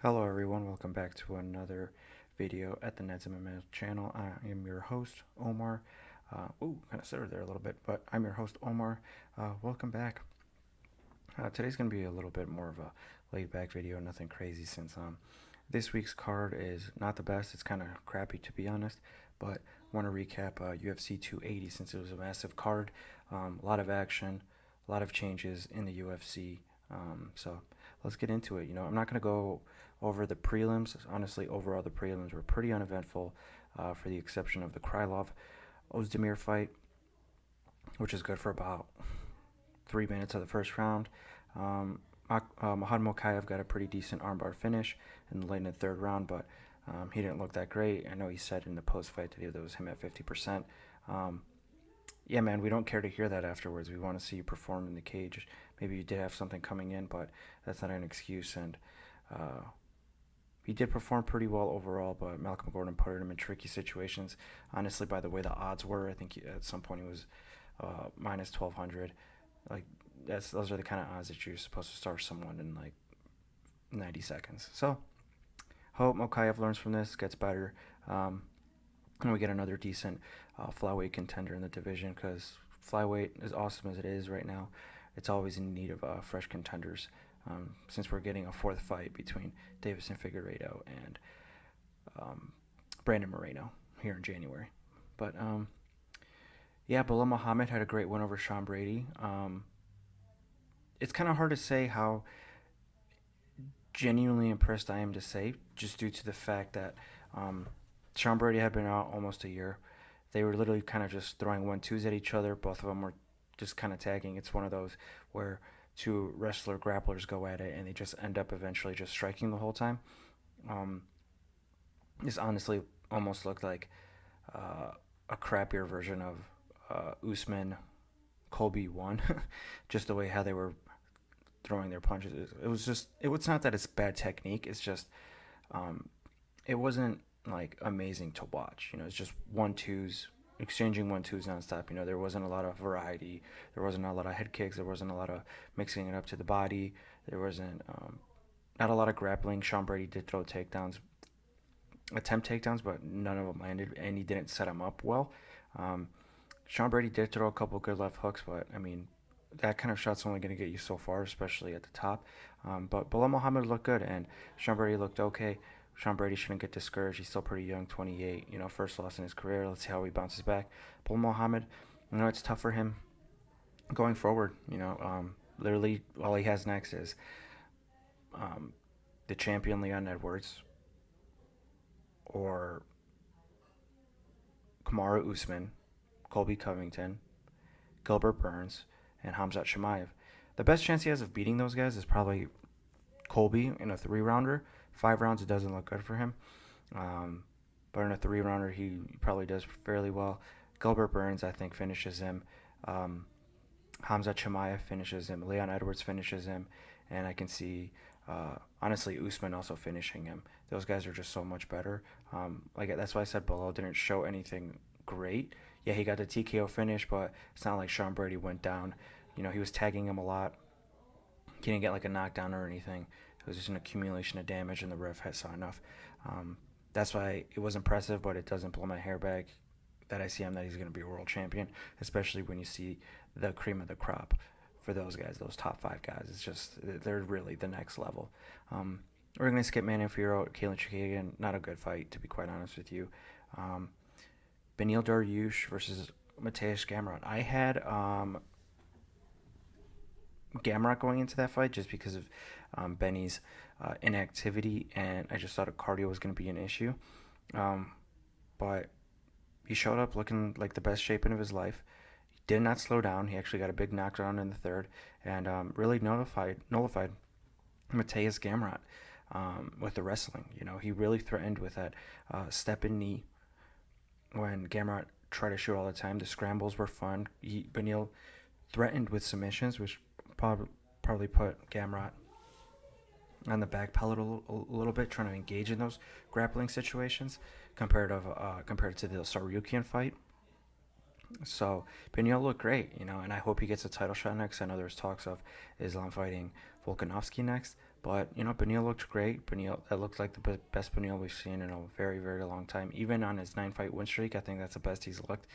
Hello everyone, welcome back to another video at the Neds MMA channel. I am your host, Omar. Kind of stuttered there a little bit, but I'm your host, Omar. Welcome back. Today's going to be a little bit more of a laid back video, nothing crazy since this week's card is not the best. It's kind of crappy to be honest, but want to recap UFC 280 since it was a massive card. A lot of action, a lot of changes in the UFC. So let's get into it. I'm not going to go over the prelims. Honestly, overall, the prelims were pretty uneventful, for the exception of the Krylov Ozdemir fight, which is good for about 3 minutes of the first round. Um, Mahad Mokayev got a pretty decent armbar finish in the late in the third round, but he didn't look that great. I know he said in the post fight that it was him at 50%. Um, yeah, man, we don't care to hear that afterwards. We want to see you perform in the cage. Maybe you did have something coming in, but that's not an excuse. And uh, he did perform pretty well overall, but Malcolm Gordon put him in tricky situations. Honestly, by the way the odds were, I think at some point he was minus 1200. Like those are the kind of odds that you're supposed to start someone in like 90 seconds. So hope Mokayev learns from this, gets better, and we get another decent flyweight contender in the division because flyweight, as awesome as it is right now, it's always in need of fresh contenders. Since we're getting a fourth fight between Davison Figueiredo and Brandon Moreno here in January. But yeah, Bilal Muhammad had a great win over Sean Brady. It's kind of hard to say how genuinely impressed I am to say, just due to the fact that Sean Brady had been out almost a year. They were literally kind of just throwing 1-2s at each other. Both of them were just kind of tagging. It's one of those where two wrestler grapplers go at it and they just end up eventually just striking the whole time. Um, this honestly almost looked like a crappier version of Usman Colby 1, just the way how they were throwing their punches. It was just, it was not that it's bad technique. It's just um, it wasn't like amazing to watch. It's just 1-2s, exchanging 1-2s nonstop. There wasn't a lot of variety. There wasn't a lot of head kicks. There wasn't a lot of mixing it up to the body. There wasn't not a lot of grappling. Sean Brady did throw takedowns, attempt takedowns, but none of them landed, and he didn't set them up well. Um, Sean Brady did throw a couple good left hooks, but I mean, that kind of shot's only going to get you so far, especially at the top. But Bilal Muhammad looked good, and Sean Brady looked okay. Sean Brady shouldn't get discouraged. He's still pretty young, 28. First loss in his career. Let's see how he bounces back. Bilal Muhammad, it's tough for him going forward. Literally all he has next is um, the champion Leon Edwards or Kamaru Usman, Colby Covington, Gilbert Burns, and Hamzat Chimaev. The best chance he has of beating those guys is probably Colby in a 3-rounder. 5 rounds, it doesn't look good for him. Um, but in a 3-rounder, he probably does fairly well. Gilbert Burns, I think, finishes him. Um, Hamza Chimaev finishes him. Leon Edwards finishes him. And I can see, honestly, Usman also finishing him. Those guys are just so much better. That's why I said Bilal didn't show anything great. Yeah, he got the TKO finish, but it's not like Sean Brady went down. He was tagging him a lot. He didn't get like a knockdown or anything. It was just an accumulation of damage, and the ref had saw enough. Um, that's why it was impressive, but it doesn't blow my hair back that I see him that he's going to be a world champion, especially when you see the cream of the crop for those guys, those top 5 guys. It's just, they're really the next level. We're going to skip Manny Fiorot, Kalen Chikagian. Not a good fight, to be quite honest with you. Um, Benil Dariush versus Mateusz Gamrot. I had Gamrot going into that fight just because of Benny's inactivity, and I just thought a cardio was going to be an issue. Um, but he showed up looking like the best shape of his life. He did not slow down. He actually got a big knockdown in the third, and really nullified Mateusz Gamrot with the wrestling. He really threatened with that step in knee when Gamrot tried to shoot all the time. The scrambles were fun. Benil threatened with submissions, which probably put Gamrot on the back pedal a little bit, trying to engage in those grappling situations compared to the Sarukian fight. So Benil looked great, and I hope he gets a title shot next. I know there's talks of Islam fighting Volkanovski next, But, Beneil looked great. That looked like the best Beneil we've seen in a very, very long time. Even on his 9 fight win streak, I think that's the best he's looked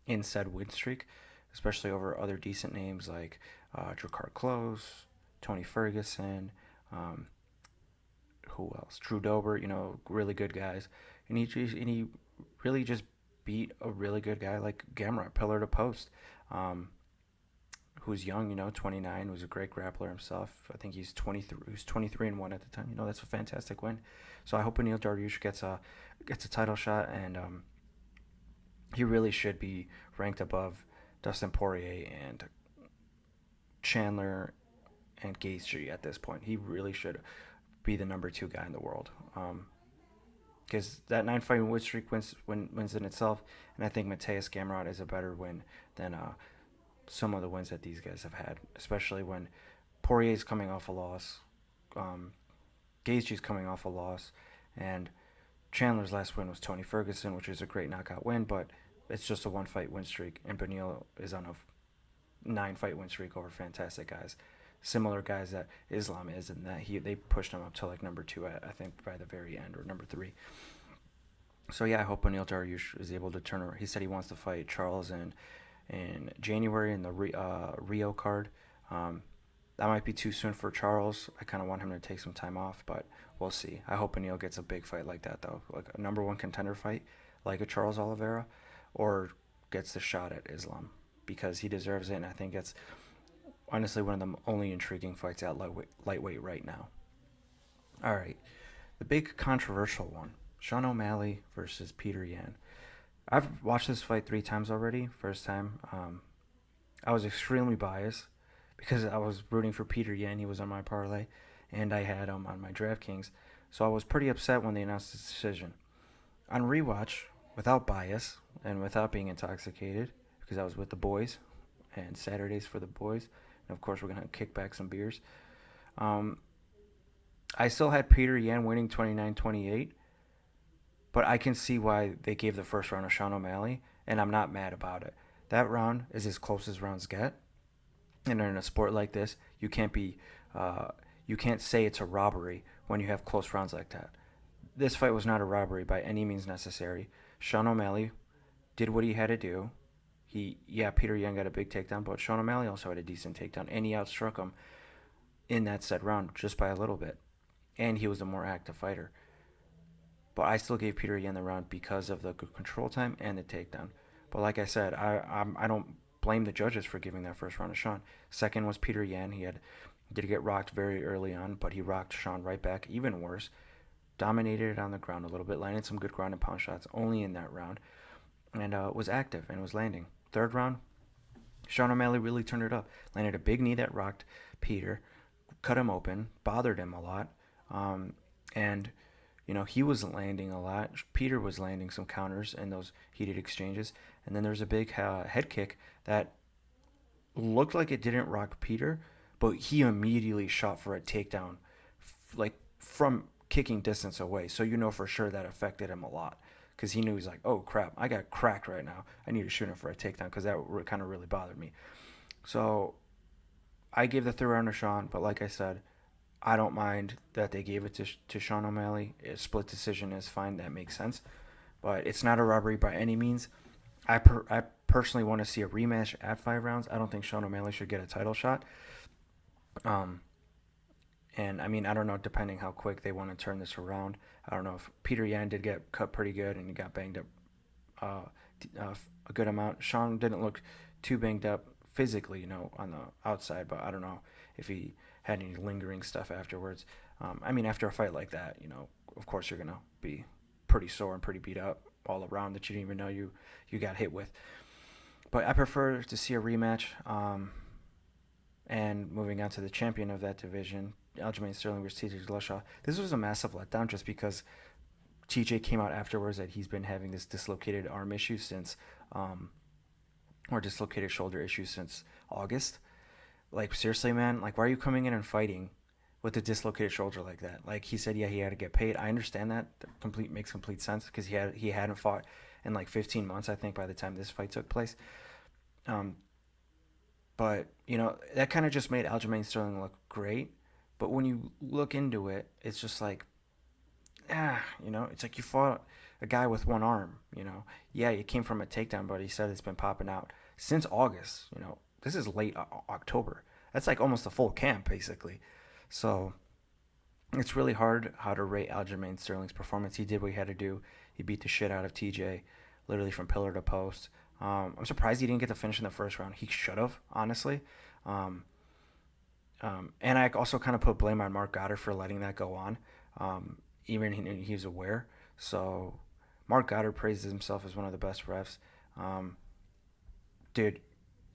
in said win streak, especially over other decent names like Drakkar Close, Tony Ferguson, um, who else? Drew Dober, really good guys. And he really just beat a really good guy like Gamrot, pillar to post. Um, who's young, 29, who's a great grappler himself. I think he's 23. He was 23-1 at the time. That's a fantastic win. So I hope Beneil Dariush gets a title shot, and he really should be ranked above Dustin Poirier and Chandler and Gaethje at this point. He really should be the number 2 guy in the world. Because that 9 fight win streak wins in itself, and I think Mateus Gamrot is a better win than some of the wins that these guys have had, especially when Poirier's coming off a loss, Gaethje's coming off a loss, and Chandler's last win was Tony Ferguson, which is a great knockout win, but it's just a 1 fight win streak, and Beneil is on a 9 fight win streak over fantastic guys, similar guys that Islam is, and that they pushed him up to like number 2, I think, by the very end, or number 3. So yeah, I hope Beneil Dariush is able to turn around. He said he wants to fight Charles in January in the Rio card. That might be too soon for Charles. I kind of want him to take some time off, but we'll see. I hope Beneil gets a big fight like that, though, like a number 1 contender fight, like a Charles Oliveira, or gets the shot at Islam, because he deserves it, and I think it's honestly one of the only intriguing fights at lightweight right now. All right, the big controversial one, Sean O'Malley versus Peter Yan. I've watched this fight 3 times already. First time, I was extremely biased because I was rooting for Peter Yan. He was on my parlay, and I had him on my DraftKings. So I was pretty upset when they announced this decision. On rewatch, without bias and without being intoxicated, because I was with the boys, and Saturdays for the boys, and of course we're gonna kick back some beers. I still had Peter Yan winning 29-28. But I can see why they gave the first round to Sean O'Malley, and I'm not mad about it. That round is as close as rounds get, and in a sport like this, you can't say it's a robbery when you have close rounds like that. This fight was not a robbery by any means necessary. Sean O'Malley did what he had to do. Peter Yan got a big takedown, but Sean O'Malley also had a decent takedown, and he outstruck him in that said round just by a little bit, and he was the more active fighter. But I still gave Peter Yan the round because of the good control time and the takedown. But like I said, I don't blame the judges for giving that first round to Sean. Second was Peter Yan. He did get rocked very early on, but he rocked Sean right back, even worse. Dominated it on the ground a little bit, landed some good ground and pound shots only in that round, and was active and was landing. Third round, Sean O'Malley really turned it up. Landed a big knee that rocked Peter, cut him open, bothered him a lot, and he wasn't landing a lot. Peter was landing some counters in those heated exchanges. And then there's a big head kick that looked like it didn't rock Peter, but he immediately shot for a takedown, like from kicking distance away. So for sure that affected him a lot, because he knew, he's like, oh crap, I got cracked right now. I need to shoot him for a takedown, because that kind of really bothered me. So I gave the third round to Sean, but like I said, I don't mind that they gave it to Sean O'Malley. A split decision is fine. That makes sense. But it's not a robbery by any means. I personally want to see a rematch at 5 rounds. I don't think Sean O'Malley should get a title shot. And, I don't know, depending how quick they want to turn this around. I don't know if Peter Yan did get cut pretty good and he got banged up a good amount. Sean didn't look too banged up physically, on the outside, but I don't know if he had any lingering stuff afterwards. After a fight like that, of course you're going to be pretty sore and pretty beat up all around that you didn't even know you got hit with. But I prefer to see a rematch. And moving on to the champion of that division, Aljamain Sterling versus TJ Dillashaw. This was a massive letdown just because TJ came out afterwards that he's been having this dislocated arm issue since, or dislocated shoulder issue since August. Like, seriously, man, like, why are you coming in and fighting with a dislocated shoulder like that? Like, he said, yeah, he had to get paid. I understand that. Makes complete sense, because he hadn't fought in like 15 months, I think, by the time this fight took place. But, that kind of just made Aljamain Sterling look great. But when you look into it, it's just like, it's like you fought a guy with one arm. Yeah, it came from a takedown, but he said it's been popping out since August. This is late October. That's like almost a full camp, basically. So it's really hard how to rate Aljamain Sterling's performance. He did what he had to do. He beat the shit out of TJ, literally from pillar to post. I'm surprised he didn't get the finish in the first round. He should have, honestly. Um, and I also kind of put blame on Mark Goddard for letting that go on, even he was aware. So Mark Goddard praises himself as one of the best refs. Um, Dude,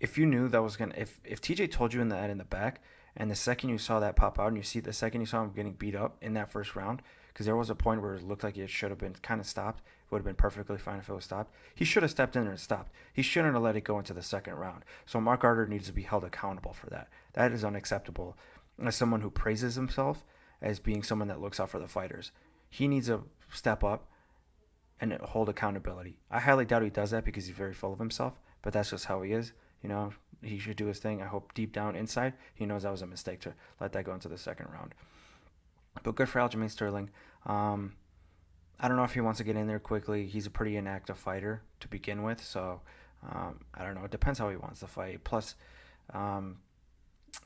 if you knew that was gonna, if TJ told you in the back, and the second you saw that pop out, and the second you saw him getting beat up in that first round, because there was a point where it looked like it should have been kind of stopped. It would have been perfectly fine if it was stopped. He should have stepped in there and stopped. He shouldn't have let it go into the second round. So Mark Carter needs to be held accountable for that. That is unacceptable. As someone who praises himself as being someone that looks out for the fighters, he needs to step up and hold accountability. I highly doubt he does that because he's very full of himself, but that's just how he is. He should do his thing. I hope deep down inside he knows that was a mistake to let that go into the second round. But good for Aljamain Sterling. I don't know if he wants to get in there quickly. He's a pretty inactive fighter to begin with, so I don't know. It depends how he wants to fight. Plus, um,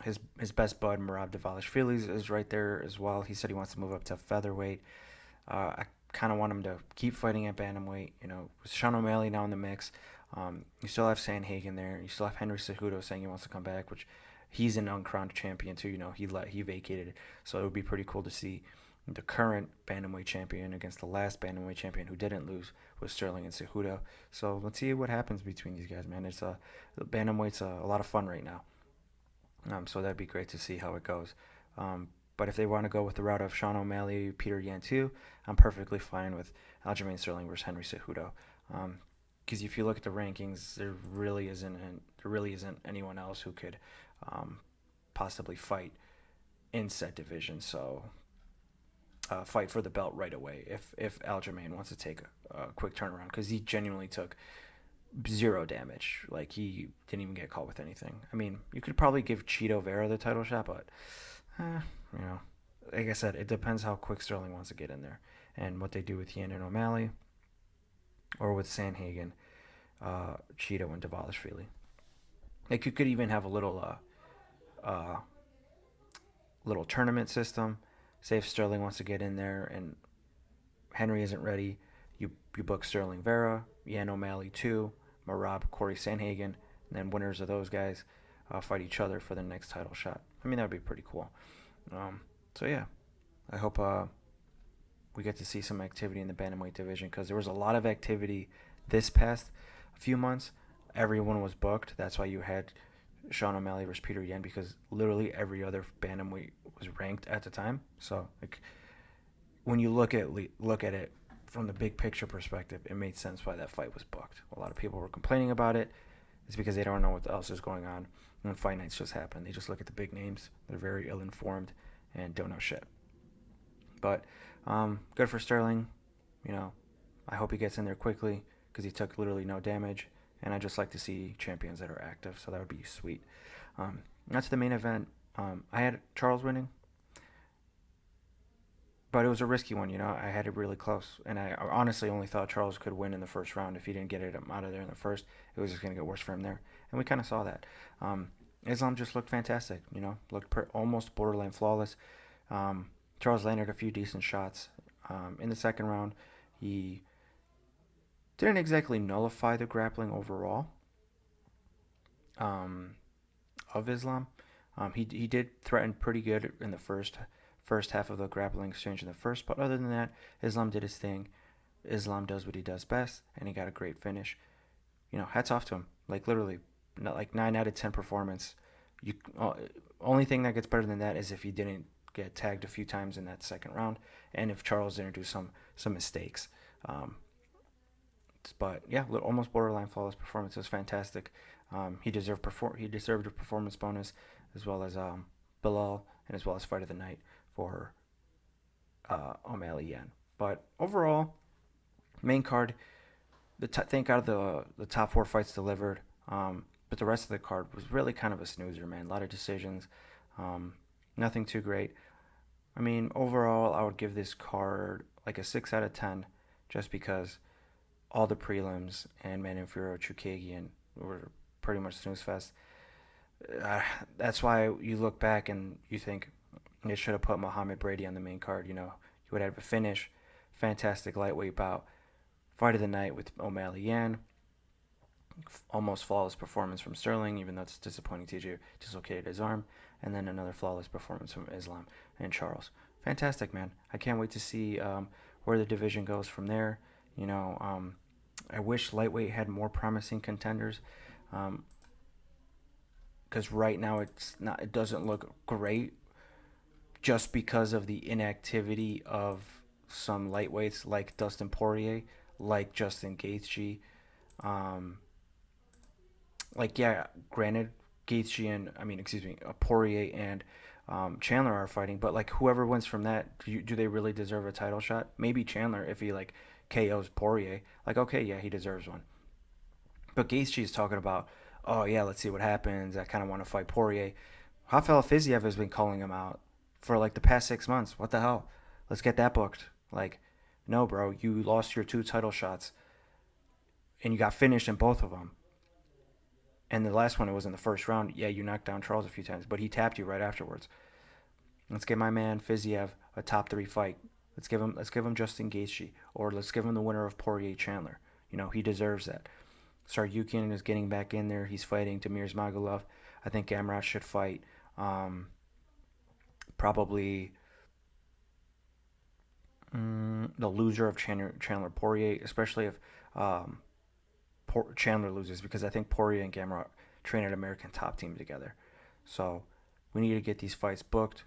his best bud Merab Dvalishvili is right there as well. He said he wants to move up to featherweight. I kind of want him to keep fighting at bantamweight. With Sean O'Malley now in the mix, you still have Sanhagen there. You still have Henry Cejudo saying he wants to come back, which he's an uncrowned champion too. He vacated it, so it would be pretty cool to see the current bantamweight champion against the last bantamweight champion who didn't lose was Sterling and Cejudo. So let's see what happens between these guys, man. It's bantamweight's a lot of fun right now. So that'd be great to see how it goes. But if they want to go with the route of Sean O'Malley, Peter Yan too, I'm perfectly fine with Aljamain Sterling versus Henry Cejudo. Because if you look at the rankings, there really isn't anyone else who could possibly fight in said division. So fight for the belt right away if Aljamain wants to take a quick turnaround, because he genuinely took zero damage. Like, he didn't even get caught with anything. I mean, you could probably give Cheeto Vera the title shot, but eh, you know, like I said, it depends how quick Sterling wants to get in there and what they do with Yan and O'Malley or with Sanhagen, Cheeto, and Dvalishvili. Like, you could even have a little tournament system. Say if Sterling wants to get in there and Henry isn't ready, you book Sterling Vera, Yan O'Malley 2, Merab, Corey Sanhagen, and then winners of those guys fight each other for the next title shot. I mean, that would be pretty cool. So yeah, I hope we get to see some activity in the bantamweight division, because there was a lot of activity this past few months. Everyone was booked. That's why you had Sean O'Malley versus Peter Yan, because literally every other bantamweight was ranked at the time. So like, when you look at it from the big picture perspective, it made sense why that fight was booked. A lot of people were complaining about it. It's because they don't know what else is going on when fight nights just happen. They just look at the big names. They're very ill-informed and don't know shit. But good for Sterling. I hope he gets in there quickly, because he took literally no damage. And I just like to see champions that are active, so that would be sweet. That's the main event. I had Charles winning, but it was a risky one. I had it really close, and I honestly only thought Charles could win in the first round. If he didn't get it out of there in the first, it was just going to get worse for him there, and we kind of saw that. Islam just looked fantastic. Looked almost borderline flawless. Charles landed a few decent shots. In the second round, he didn't exactly nullify the grappling overall of Islam. He did threaten pretty good in the first half of the grappling exchange in the first, but other than that, Islam did his thing. Islam does what he does best, and he got a great finish. Hats off to him. Like, literally, not like 9 out of 10 performance. Only thing that gets better than that is if he didn't get tagged a few times in that second round, and if Charles didn't do some mistakes. But yeah, almost borderline flawless performance. It was fantastic. He deserved a performance bonus, as well as Bilal, and as well as fight of the night for O'Malley Yan. But overall, main card, thank God the top 4 fights delivered. But the rest of the card was really kind of a snoozer, man. A lot of decisions, nothing too great. I mean, overall, I would give this card like a 6 out of 10 just because all the prelims and Manufiro Chukagian were pretty much snooze fest. Uh, that's why you look back and you think they should have put Muhammad Brady on the main card. You know, you would have a finish, fantastic lightweight bout, fight of the night with O'Malley Yan, almost flawless performance from Sterling, even though it's disappointing. TJ dislocated his arm, and then another flawless performance from Islam and Charles. Fantastic, man. I can't wait to see where the division goes from there. You know, I wish lightweight had more promising contenders. Um, because right now it doesn't look great just because of the inactivity of some lightweights like Dustin Poirier, like Justin Gaethje. Um, like yeah, granted, Gaethje and I mean excuse me, Poirier and Chandler are fighting, but like whoever wins from that, do they really deserve a title shot? Maybe Chandler if he like KOs Poirier. Like okay, yeah, he deserves one. But Gaethje is talking about, oh yeah, let's see what happens. I kind of want to fight Poirier. Rafael Fiziev has been calling him out for like the past 6 months. What the hell? Let's get that booked. Like, no, bro, you lost your two title shots and you got finished in both of them. And the last one, it was in the first round. Yeah, you knocked down Charles a few times, but he tapped you right afterwards. Let's give my man Fiziev a top three fight. Let's give him Justin Gaethje, or let's give him the winner of Poirier Chandler. You know he deserves that. Saryukin is getting back in there. He's fighting Demir Smagulov. I think Gamrot should fight um, probably the loser of Chandler Poirier, especially if um, Chandler loses, because I think Poirier and Gamrot train at American Top Team together. So we need to get these fights booked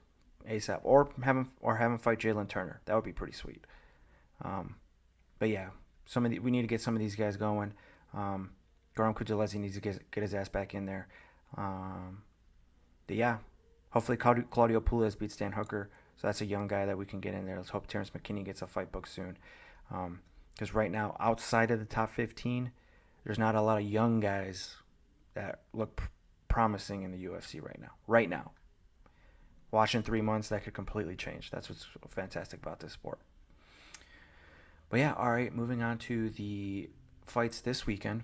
ASAP, or have him fight Jalen Turner. That would be pretty sweet. Um, but yeah, we need to get some of these guys going. Um, Garam Kudelezi needs to get his ass back in there. Um, but yeah, hopefully Claudio Puelles beats Dan Hooker. So that's a young guy that we can get in there. Let's hope Terrence McKinney gets a fight book soon. Because right now, outside of the top 15, there's not a lot of young guys that look promising in the UFC right now. Right now. Watch in 3 months, that could completely change. That's what's fantastic about this sport. But yeah, all right, moving on to the fights this weekend.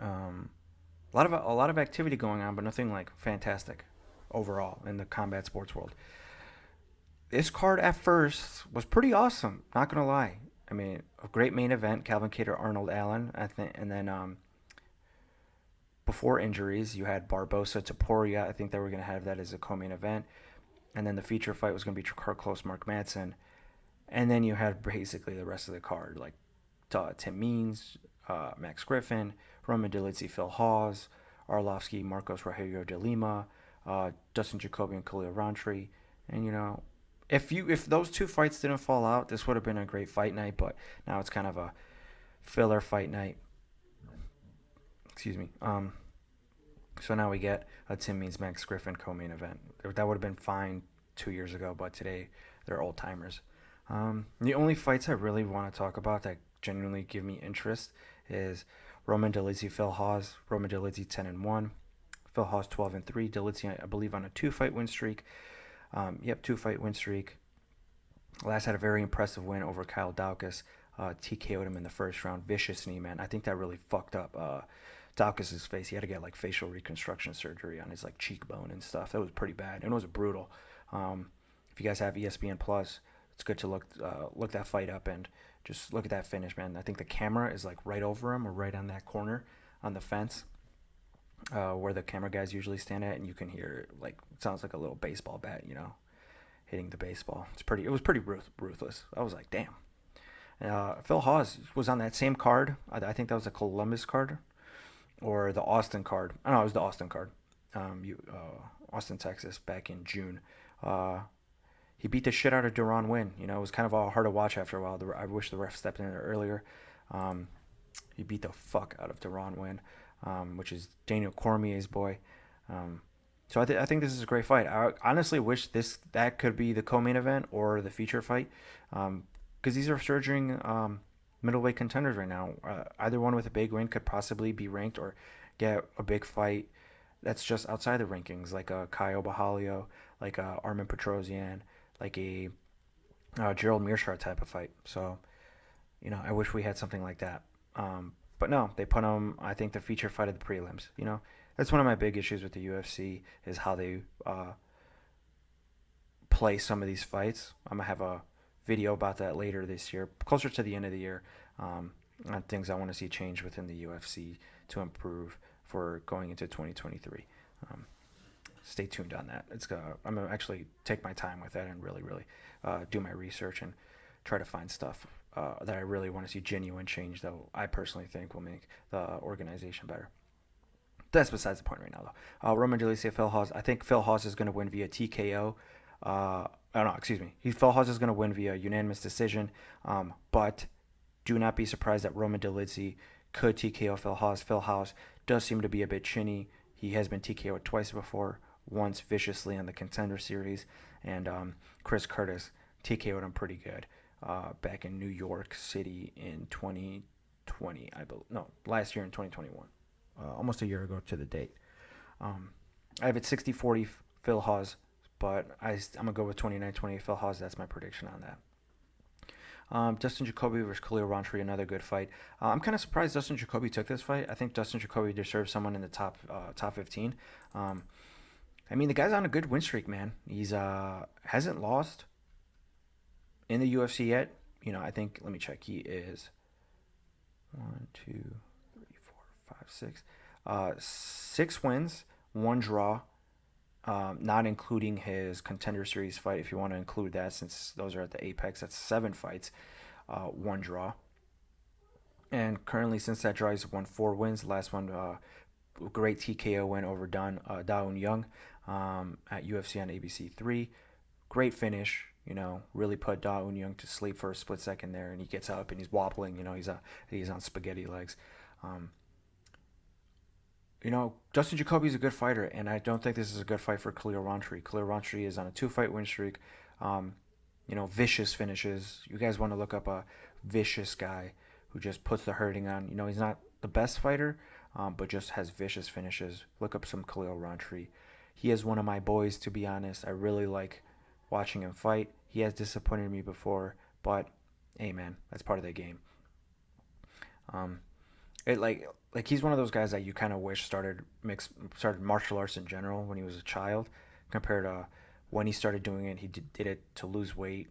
A lot of activity going on, but nothing like fantastic overall in the combat sports world. This card at first was pretty awesome. Not gonna lie. I mean, a great main event: Calvin Kattar, Arnold Allen, I think, and then before injuries, you had Barbosa to Poirier. I think they were gonna have that as a co-main event, and then the feature fight was gonna be Carlos Mark Madsen, and then you had basically the rest of the card like Tim Means, Max Griffin, Roman Dolidze, Phil Hawes, Arlovsky, Marcos Rogelio de Lima, Dustin Jacoby, and Khalil Rountree. And if those two fights didn't fall out, this would have been a great fight night. But now it's kind of a filler fight night. Excuse me. So now we get a Tim Means Max Griffin co-main event. That would have been fine 2 years ago, but today they're old timers. The only fights I really want to talk about that genuinely give me interest is Roman Dolidze, Phil Hawes. Roman Dolidze 10-1, Phil Hawes 12-3. Dolidze, I believe, on a two-fight win streak. Two-fight win streak. Last had a very impressive win over Kyle Daukaus. TKO'd him in the first round. Vicious knee, man. I think that really fucked up Daukaus' face. He had to get like facial reconstruction surgery on his like cheekbone and stuff. That was pretty bad, and it was brutal. If you guys have ESPN Plus, it's good to look that fight up and just look at that finish, man. I think the camera is like right over him or right on that corner on the fence where the camera guys usually stand at, and you can hear like it sounds like a little baseball bat, hitting the baseball. It was pretty ruthless. I was like, damn. Phil Hawes was on that same card. I think that was the Columbus card or the Austin card. I don't know, it was the Austin card. Austin, Texas, back in June. He beat the shit out of Deron Winn. It was kind of all hard to watch after a while. I wish the ref stepped in there earlier. He beat the fuck out of Deron Winn, which is Daniel Cormier's boy. So I think this is a great fight. I honestly wish that could be the co-main event or the feature fight, because these are surging middleweight contenders right now. Either one with a big win could possibly be ranked or get a big fight that's just outside the rankings, like Caio Bahalio, like Armin Petrosyan, like a Gerald Mearshart type of fight. So I wish we had something like that. But no, they put him. I think the feature fight of the prelims. That's one of my big issues with the UFC is how they play some of these fights. I'm gonna have a video about that later this year, closer to the end of the year, on things I want to see change within the UFC to improve for going into 2023. Um, Stay tuned on that. I'm gonna actually take my time with that and really, really do my research and try to find stuff that I really want to see genuine change that I personally think will make the organization better. That's besides the point right now, though. Roman Dolidze, Phil Hawes. I think Phil Hawes is going to win via TKO. Oh no, excuse me. Phil Hawes is going to win via unanimous decision. But do not be surprised that Roman Dolidze could TKO Phil Hawes. Phil Hawes does seem to be a bit chinny. He has been TKO'd twice before, once viciously on the Contender Series, and Chris Curtis TKO'd him pretty good back in New York City in 2020, I believe. No, last year in 2021. Almost a year ago to the date. I have it 60-40 Phil Hawes, but I'm going to go with 29-28 Phil Hawes. That's my prediction on that. Dustin Jacoby versus Khalil Rountree, another good fight. I'm kind of surprised Dustin Jacoby took this fight. I think Dustin Jacoby deserves someone in the top 15. I mean, the guy's on a good win streak, man. He's hasn't lost in the UFC yet. I think, let me check. He is 1, 2, 3, 4, 5, 6. 6 wins, 1 draw, not including his Contender Series fight. If you want to include that, since those are at the Apex, that's 7 fights, 1 draw. And currently, since that draw, he's won 4 wins. The last one, great TKO win over Da Un Young at UFC on ABC 3. Great finish. Really put Da Un Young to sleep for a split second there, and he gets up and he's wobbling. He's on spaghetti legs. Dustin Jacoby is a good fighter, and I don't think this is a good fight for Khalil Rountree. Khalil Rountree is on a 2-fight win streak. Vicious finishes. You guys want to look up a vicious guy who just puts the hurting on. He's not the best fighter, but just has vicious finishes. Look up some Khalil Rountree. He is one of my boys, to be honest. I really like watching him fight. He has disappointed me before, but hey, man, that's part of the game. It like he's one of those guys that you kind of wish started martial arts in general when he was a child, compared to when he started doing it. He did it to lose weight.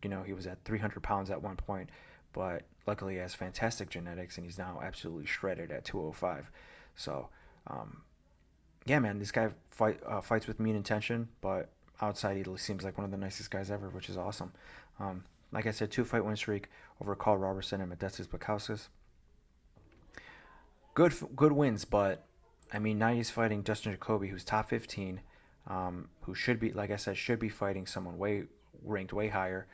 He was at 300 pounds at one point, but luckily he has fantastic genetics and he's now absolutely shredded at 205. So, yeah, man, this guy fights with mean intention, but outside he seems like one of the nicest guys ever, which is awesome. Like I said, 2-fight win streak over Carl Robertson and Modestas Bukauskas. Good wins, but I mean, now he's fighting Dustin Jacoby, who's top 15, who should be, like I said, should be fighting someone ranked way higher.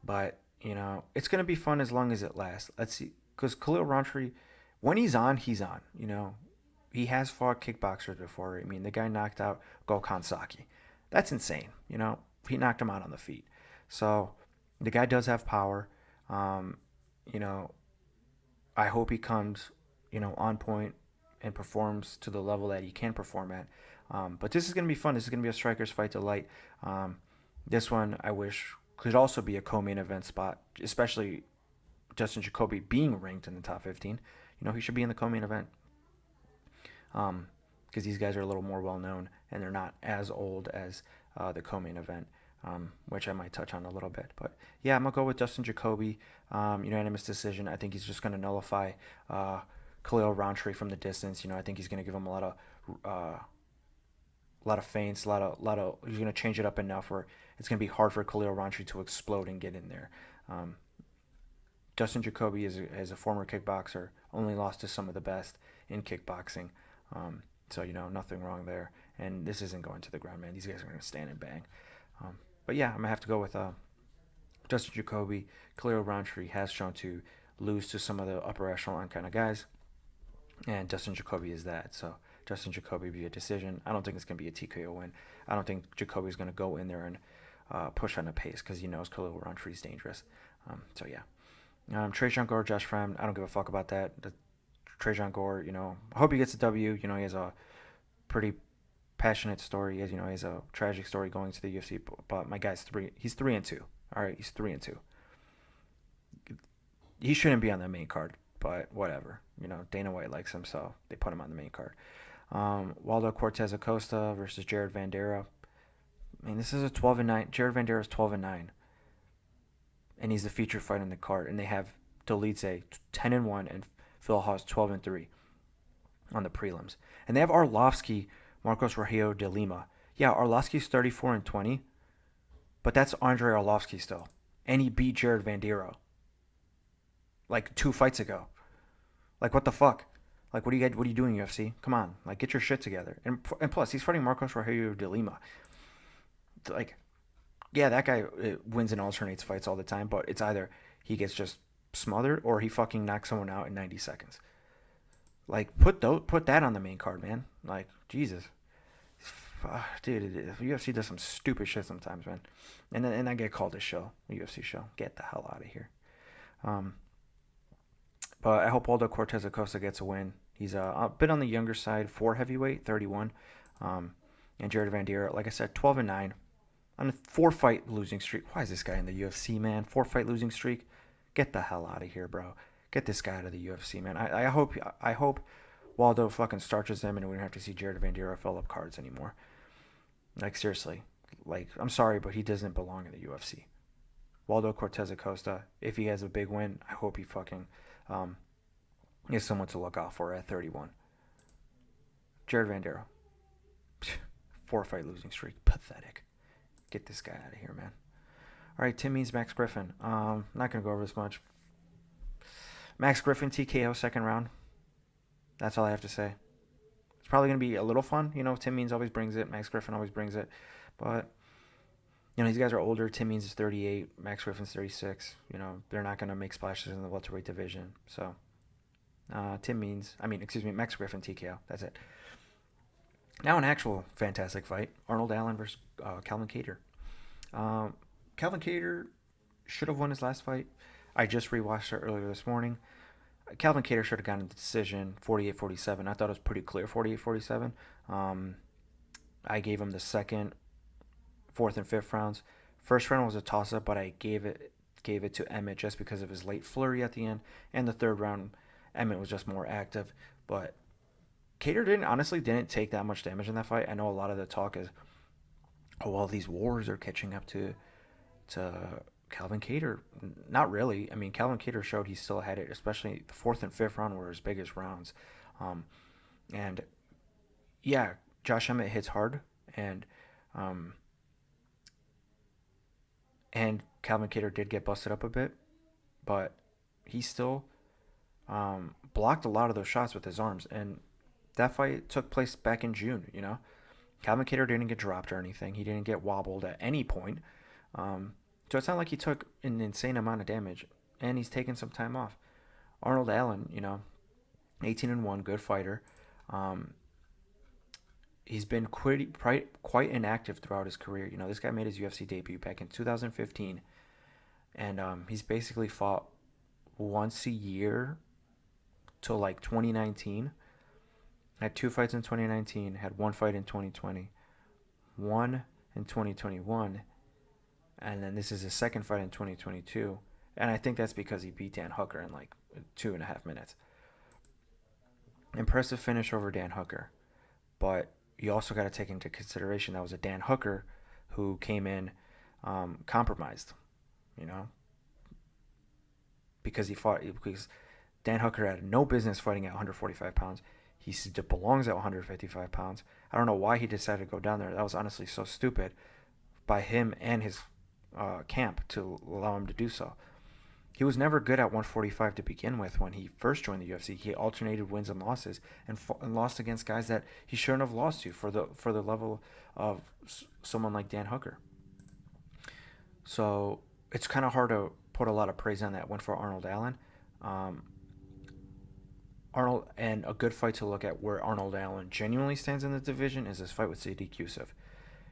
But it's gonna be fun as long as it lasts. Let's see, because Khalil Rountree, when he's on, he's on. He has fought kickboxers before. I mean, the guy knocked out Gokhan Saki. That's insane. He knocked him out on the feet. So the guy does have power. You know, I hope he comes, on point and performs to the level that he can perform at. But this is going to be fun. This is going to be a striker's fight delight. This one, I wish, could also be a co-main event spot, especially Justin Jacoby being ranked in the top 15. He should be in the co-main event. Because these guys are a little more well-known and they're not as old as the co-main event, which I might touch on a little bit. But yeah, I'm going to go with Dustin Jacoby, unanimous decision. I think he's just going to nullify Khalil Rountree from the distance. I think he's going to give him a lot of feints, he's going to change it up enough where it's going to be hard for Khalil Rountree to explode and get in there. Dustin Jacoby is a former kickboxer, only lost to some of the best in kickboxing. So, nothing wrong there. And this isn't going to the ground, man. These guys are going to stand and bang. But yeah, I'm going to have to go with Dustin Jacoby. Khalil Rountree has shown to lose to some of the upper echelon kind of guys. And Dustin Jacoby is that. So Dustin Jacoby via decision. I don't think it's going to be a TKO win. I don't think Jacoby is going to go in there and push on the pace because he knows Khalil Rountree is dangerous. So yeah. Trajan Gore, Josh Fremd. I don't give a fuck about that. Trajan Gore, I hope he gets a W. He has a pretty passionate story. He has a tragic story going to the UFC. But my guy's three. He's 3-2. All right, he's 3-2. He shouldn't be on the main card, but whatever. Dana White likes him, so they put him on the main card. Waldo Cortez Acosta versus Jared Vanderaa. I mean, this is a 12-9. Jared Vanderaa is 12-9, and he's the featured fight on the card. And they have Delice 10-1 and Phil Haas 12-3 on the prelims. And they have Arlovsky, Marcos Rogelio de Lima. Yeah, Arlovsky's 34-20, but that's Andre Arlovsky still, and he beat Jared Vanderaa like 2 fights ago. Like, what the fuck? Like, what are you doing, UFC? Come on, like, get your shit together. And plus, he's fighting Marcos Rogelio de Lima. Like, yeah, that guy wins and alternates fights all the time, but it's either he gets just smothered or he fucking knocks someone out in 90 seconds. Like, put that on the main card, man. Like, Jesus. Dude, UFC does some stupid shit sometimes, man. And I get called a UFC show. Get the hell out of here. But I hope Waldo Cortez Acosta gets a win. He's a bit on the younger side, 4 heavyweight, 31. And Jared Vanderaa, like I said, 12-9 on a 4-fight losing streak. Why is this guy in the UFC, man? 4-fight losing streak. Get the hell out of here, bro. Get this guy out of the UFC, man. I hope Waldo fucking starches him and we don't have to see Jared Vanderaa fill up cards anymore. Like, seriously. Like, I'm sorry, but he doesn't belong in the UFC. Waldo Cortez Acosta, if he has a big win, I hope he fucking is someone to look out for at 31. Jared Vanderaa. 4-fight losing streak. Pathetic. Get this guy out of here, man. All right, Tim Means, Max Griffin. Not going to go over this much. Max Griffin, TKO, second round. That's all I have to say. It's probably going to be a little fun. Tim Means always brings it. Max Griffin always brings it. But, these guys are older. Tim Means is 38. Max Griffin's 36. They're not going to make splashes in the welterweight division. So, Max Griffin, TKO. That's it. Now an actual fantastic fight. Arnold Allen versus Calvin Kattar. Calvin Kattar should have won his last fight. I just rewatched it earlier this morning. Calvin Kattar should have gotten the decision 48-47. I thought it was pretty clear 48-47. I gave him the second, fourth, and fifth rounds. First round was a toss-up, but I gave it to Emmett just because of his late flurry at the end. And the third round, Emmett was just more active. But Kattar didn't take that much damage in that fight. I know a lot of the talk is, these wars are catching up to Calvin Kattar. Not really. I mean, Calvin Kattar showed he still had it, especially the fourth and fifth round were his biggest rounds. And yeah, Josh Emmett hits hard, and Calvin Kattar did get busted up a bit, but he still blocked a lot of those shots with his arms. And that fight took place back in June, Calvin Kattar didn't get dropped or anything. He didn't get wobbled at any point. So it's not like he took an insane amount of damage, and he's taken some time off. Arnold Allen, 18-1, good fighter. He's been quite inactive throughout his career. This guy made his UFC debut back in 2015, and he's basically fought once a year till like 2019. Had 2 fights in 2019, had 1 fight in 2020, 1 in 2021, and then this is his second fight in 2022. And I think that's because he beat Dan Hooker in like 2.5 minutes. Impressive finish over Dan Hooker. But you also got to take into consideration that was a Dan Hooker who came in compromised, because Dan Hooker had no business fighting at 145 pounds. He belongs at 155 pounds. I don't know why he decided to go down there. That was honestly so stupid by him and his camp to allow him to do so. He was never good at 145 to begin with when he first joined the UFC. He alternated wins and losses and lost against guys that he shouldn't have lost to for the level of someone like Dan Hooker. So it's kind of hard to put a lot of praise on that win for Arnold Allen. Arnold, and a good fight to look at where Arnold Allen genuinely stands in the division is his fight with Sadiq Yusuff.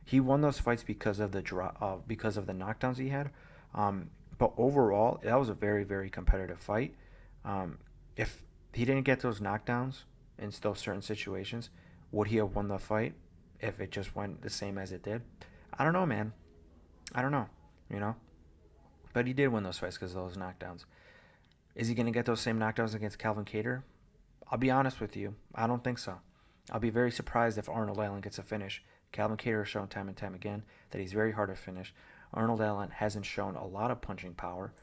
He won those fights because of the knockdowns he had. But overall, that was a very, very competitive fight. If he didn't get those knockdowns in those certain situations, would he have won the fight? if it just went the same as it did. I don't know, man. I don't know, you know. But he did win those fights because of those knockdowns. Is he going to get those same knockdowns against Calvin Kattar? I'll be honest with you. I don't think so. I'll be very surprised if Arnold Allen gets a finish. Calvin Kattar has shown time and time again that he's very hard to finish. Arnold Allen hasn't shown a lot of punching power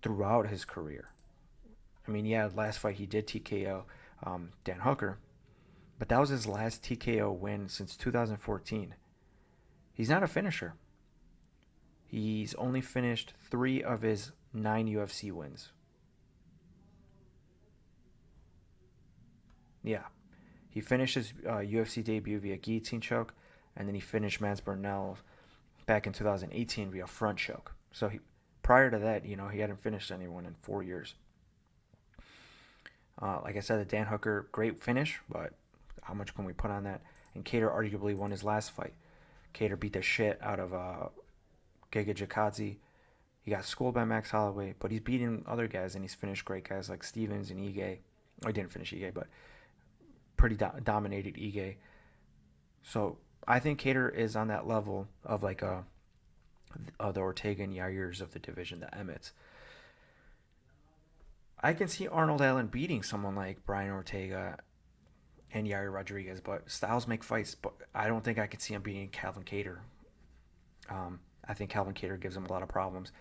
throughout his career. I mean, yeah, last fight he did TKO Dan Hooker, but that was his last TKO win since 2014. He's not a finisher. He's only finished 3 of his 9 UFC wins. Yeah. He finished his UFC debut via guillotine choke, and then he finished Mans Burnell back in 2018 via front choke. So prior to that, he hadn't finished anyone in 4 years. Like I said, the Dan Hooker, great finish, but how much can we put on that? And Kattar arguably won his last fight. Kattar beat the shit out of Giga Jakazi. He got schooled by Max Holloway, but he's beating other guys, and he's finished great guys like Stevens and Ige. Oh, he didn't finish Ige, but pretty dominated Ige. So I think Kattar is on that level of like the Ortega and Yairs of the division, the Emmets. I can see Arnold Allen beating someone like Brian Ortega and Yair Rodriguez, but styles make fights. But I don't think I could see him beating Calvin Kattar. I think Calvin Kattar gives him a lot of problems,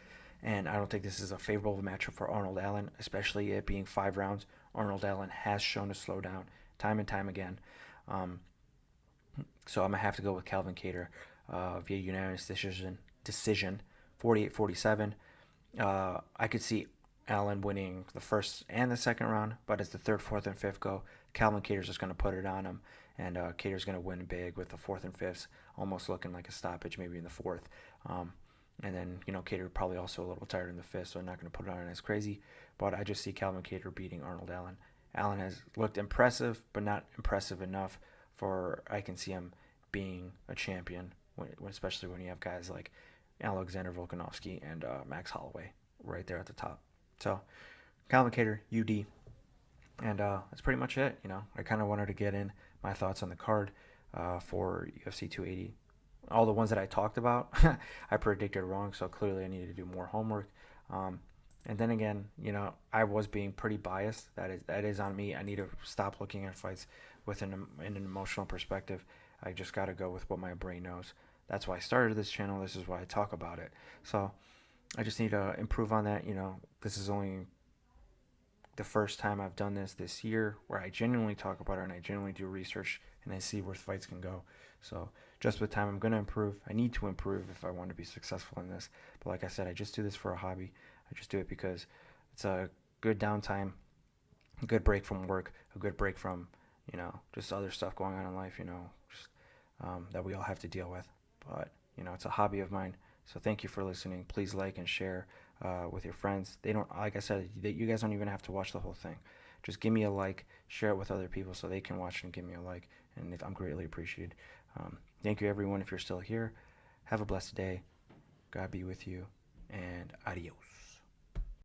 and I don't think this is a favorable matchup for Arnold Allen, especially it being 5 rounds. Arnold Allen has shown to slow down time and time again. So I'm going to have to go with Calvin Kattar via unanimous decision 48-47. I could see Allen winning the first and the second round, but as the third, fourth, and fifth go, Calvin Kattar's just going to put it on him, and Kattar's going to win big with the fourth and fifths, almost looking like a stoppage maybe in the fourth. And then, Kattar probably also a little tired in the fifth, so I'm not going to put it on as crazy, but I just see Calvin Kattar beating Arnold Allen. Allen has looked impressive, but not impressive enough for I can see him being a champion, especially when you have guys like Alexander Volkanovski and Max Holloway right there at the top. So, Calvin Kattar, UD. And that's pretty much it. I kind of wanted to get in my thoughts on the card for UFC 280. All the ones that I talked about, I predicted wrong, so clearly I needed to do more homework. And then again, I was being pretty biased. That is on me. I need to stop looking at fights in an emotional perspective. I just got to go with what my brain knows. That's why I started this channel. This is why I talk about it. So I just need to improve on that. This is only the first time I've done this year where I genuinely talk about it and I genuinely do research and I see where fights can go. So just with time, I'm going to improve. I need to improve if I want to be successful in this. But like I said, I just do this for a hobby. I just do it because it's a good downtime, a good break from work, a good break from, just other stuff going on in life, just that we all have to deal with. But, it's a hobby of mine. So thank you for listening. Please like and share with your friends. They don't, like I said, you guys don't even have to watch the whole thing. Just give me a like, share it with other people so they can watch and give me a like. And I'm greatly appreciated. Thank you, everyone, if you're still here. Have a blessed day. God be with you. And adios.